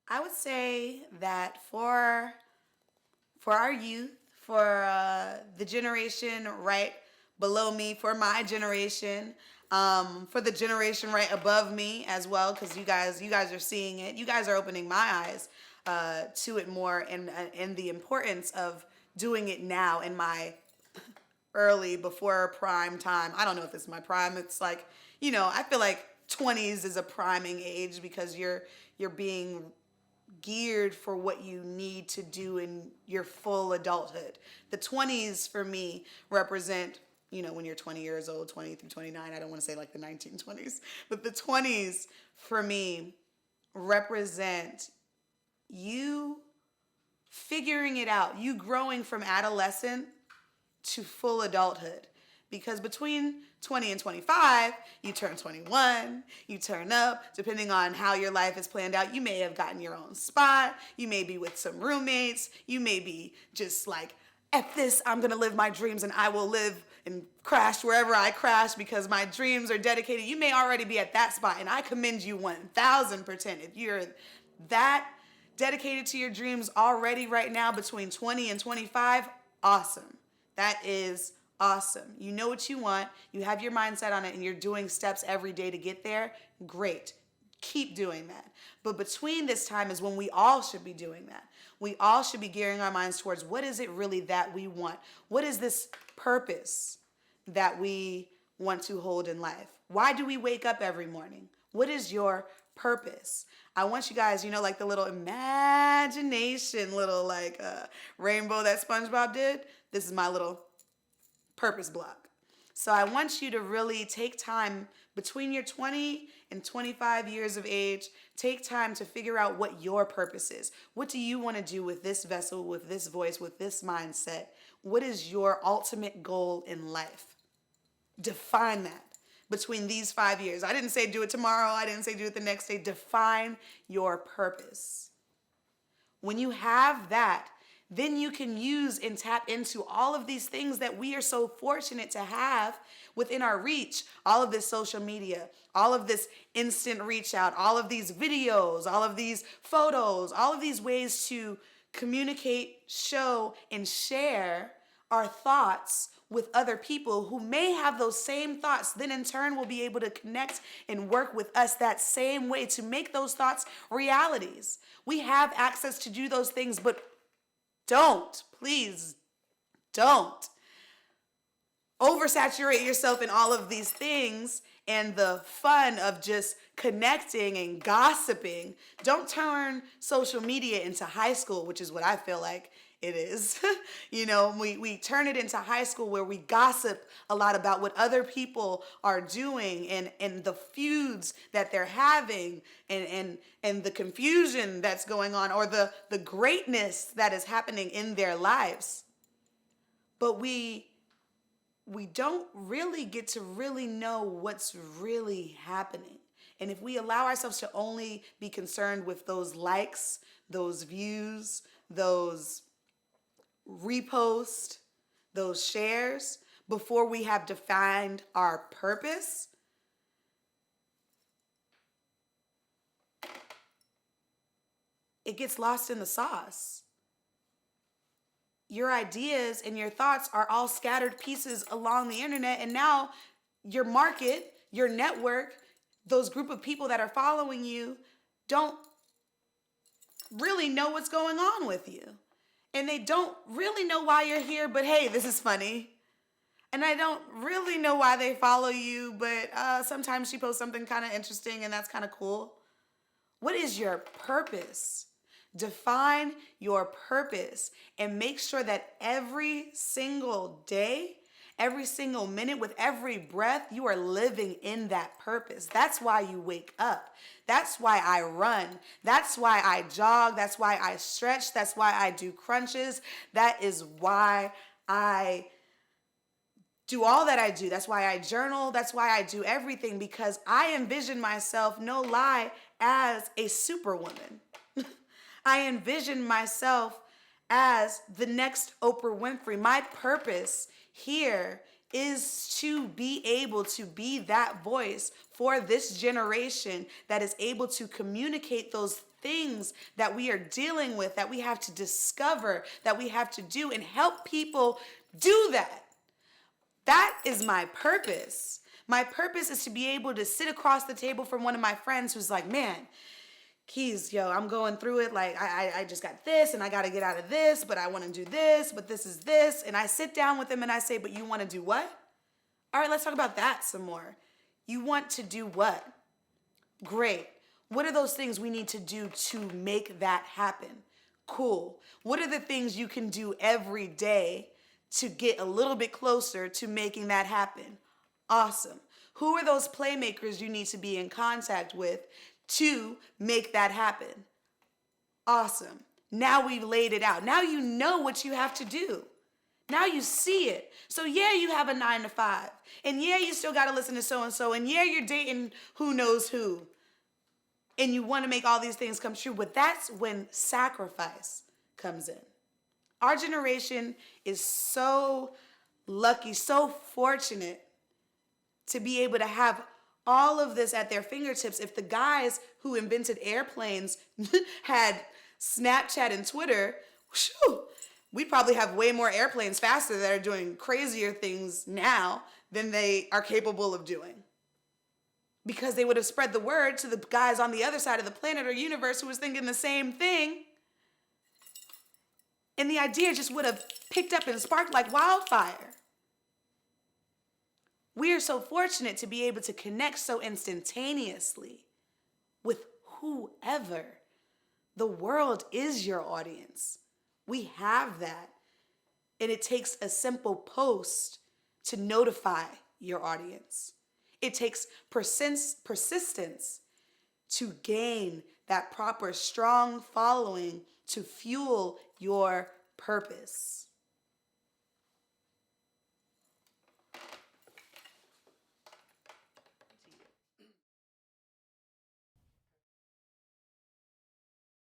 I would say that for our youth, for the generation right below me, for my generation, for the generation right above me as well, because you guys are seeing it. You guys are opening my eyes to it more, and the importance of doing it now in my early before prime time. I don't know if it's my prime. It's like, I feel like 20s is a priming age because you're being geared for what you need to do in your full adulthood. The 20s for me represent, when you're 20 years old, 20 through 29. I don't want to say like the 1920s, but the 20s for me represent you figuring it out, you growing from adolescent to full adulthood. Because between 20 and 25, you turn 21, you turn up, depending on how your life is planned out. You may have gotten your own spot, you may be with some roommates, you may be just like, F this, I'm gonna live my dreams and I will live and crash wherever I crash because my dreams are dedicated. You may already be at that spot, and I commend you 1000%. If you're that dedicated to your dreams already right now between 20 and 25, awesome. That is awesome. You know what you want, you have your mindset on it, and you're doing steps every day to get there. Great. Keep doing that. But between this time is when we all should be doing that. We all should be gearing our minds towards what is it really that we want? What is this purpose that we want to hold in life? Why do we wake up every morning? What is your purpose? I want you guys, like the little imagination, little like rainbow that SpongeBob did. This is my little purpose block. So I want you to really take time between your 20 and 25 years of age. Take time to figure out what your purpose is. What do you want to do with this vessel, with this voice, with this mindset? What is your ultimate goal in life? Define that between these 5 years. I didn't say do it tomorrow. I didn't say do it the next day. Define your purpose. When you have that, then you can use and tap into all of these things that we are so fortunate to have within our reach. All of this social media, all of this instant reach out, all of these videos, all of these photos, all of these ways to communicate, show, and share our thoughts with other people who may have those same thoughts, then in turn will be able to connect and work with us that same way to make those thoughts realities. We have access to do those things, but please don't oversaturate yourself in all of these things and the fun of just connecting and gossiping. Don't turn social media into high school, which is what I feel like it is. We turn it into high school where we gossip a lot about what other people are doing and the feuds that they're having and the confusion that's going on, or the greatness that is happening in their lives. But we don't really get to really know what's really happening. And if we allow ourselves to only be concerned with those likes, those views, those reposts, those shares, before we have defined our purpose, it gets lost in the sauce. Your ideas and your thoughts are all scattered pieces along the internet, and now your market, your network, those group of people that are following you don't really know what's going on with you. And they don't really know why you're here, but hey, this is funny. And I don't really know why they follow you, but sometimes she posts something kind of interesting and that's kind of cool. What is your purpose? Define your purpose and make sure that every single day, every single minute, with every breath, you are living in that purpose. That's why you wake up. That's why I run. That's why I jog. That's why I stretch. That's why I do crunches. That is why I do all that I do. That's why I journal. That's why I do everything, because I envision myself, no lie, as a superwoman. I envision myself as the next Oprah Winfrey. My purpose here is to be able to be that voice for this generation that is able to communicate those things that we are dealing with, that we have to discover, that we have to do, and help people do that. That is my purpose. My purpose is to be able to sit across the table from one of my friends who's like, man, Keys, yo, I'm going through it. Like, I just got this and I got to get out of this, but I want to do this, but this is this. And I sit down with him and I say, but you want to do what? All right, let's talk about that some more. You want to do what? Great. What are those things we need to do to make that happen? Cool. What are the things you can do every day to get a little bit closer to making that happen? Awesome. Who are those playmakers you need to be in contact with to make that happen? Awesome. Now we've laid it out. Now you know what you have to do. Now you see it. So yeah, you have a 9 to 5. And yeah, you still got to listen to so-and-so. And yeah, you're dating who knows who. And you want to make all these things come true. But that's when sacrifice comes in. Our generation is so lucky, so fortunate to be able to have all of this at their fingertips. If the guys who invented airplanes had Snapchat and Twitter, whew, we'd probably have way more airplanes faster that are doing crazier things now than they are capable of doing. Because they would have spread the word to the guys on the other side of the planet or universe who was thinking the same thing. And the idea just would have picked up and sparked like wildfire. We are so fortunate to be able to connect so instantaneously with whoever. The world is your audience. We have that. And it takes a simple post to notify your audience. It takes persistence to gain that proper strong following to fuel your purpose.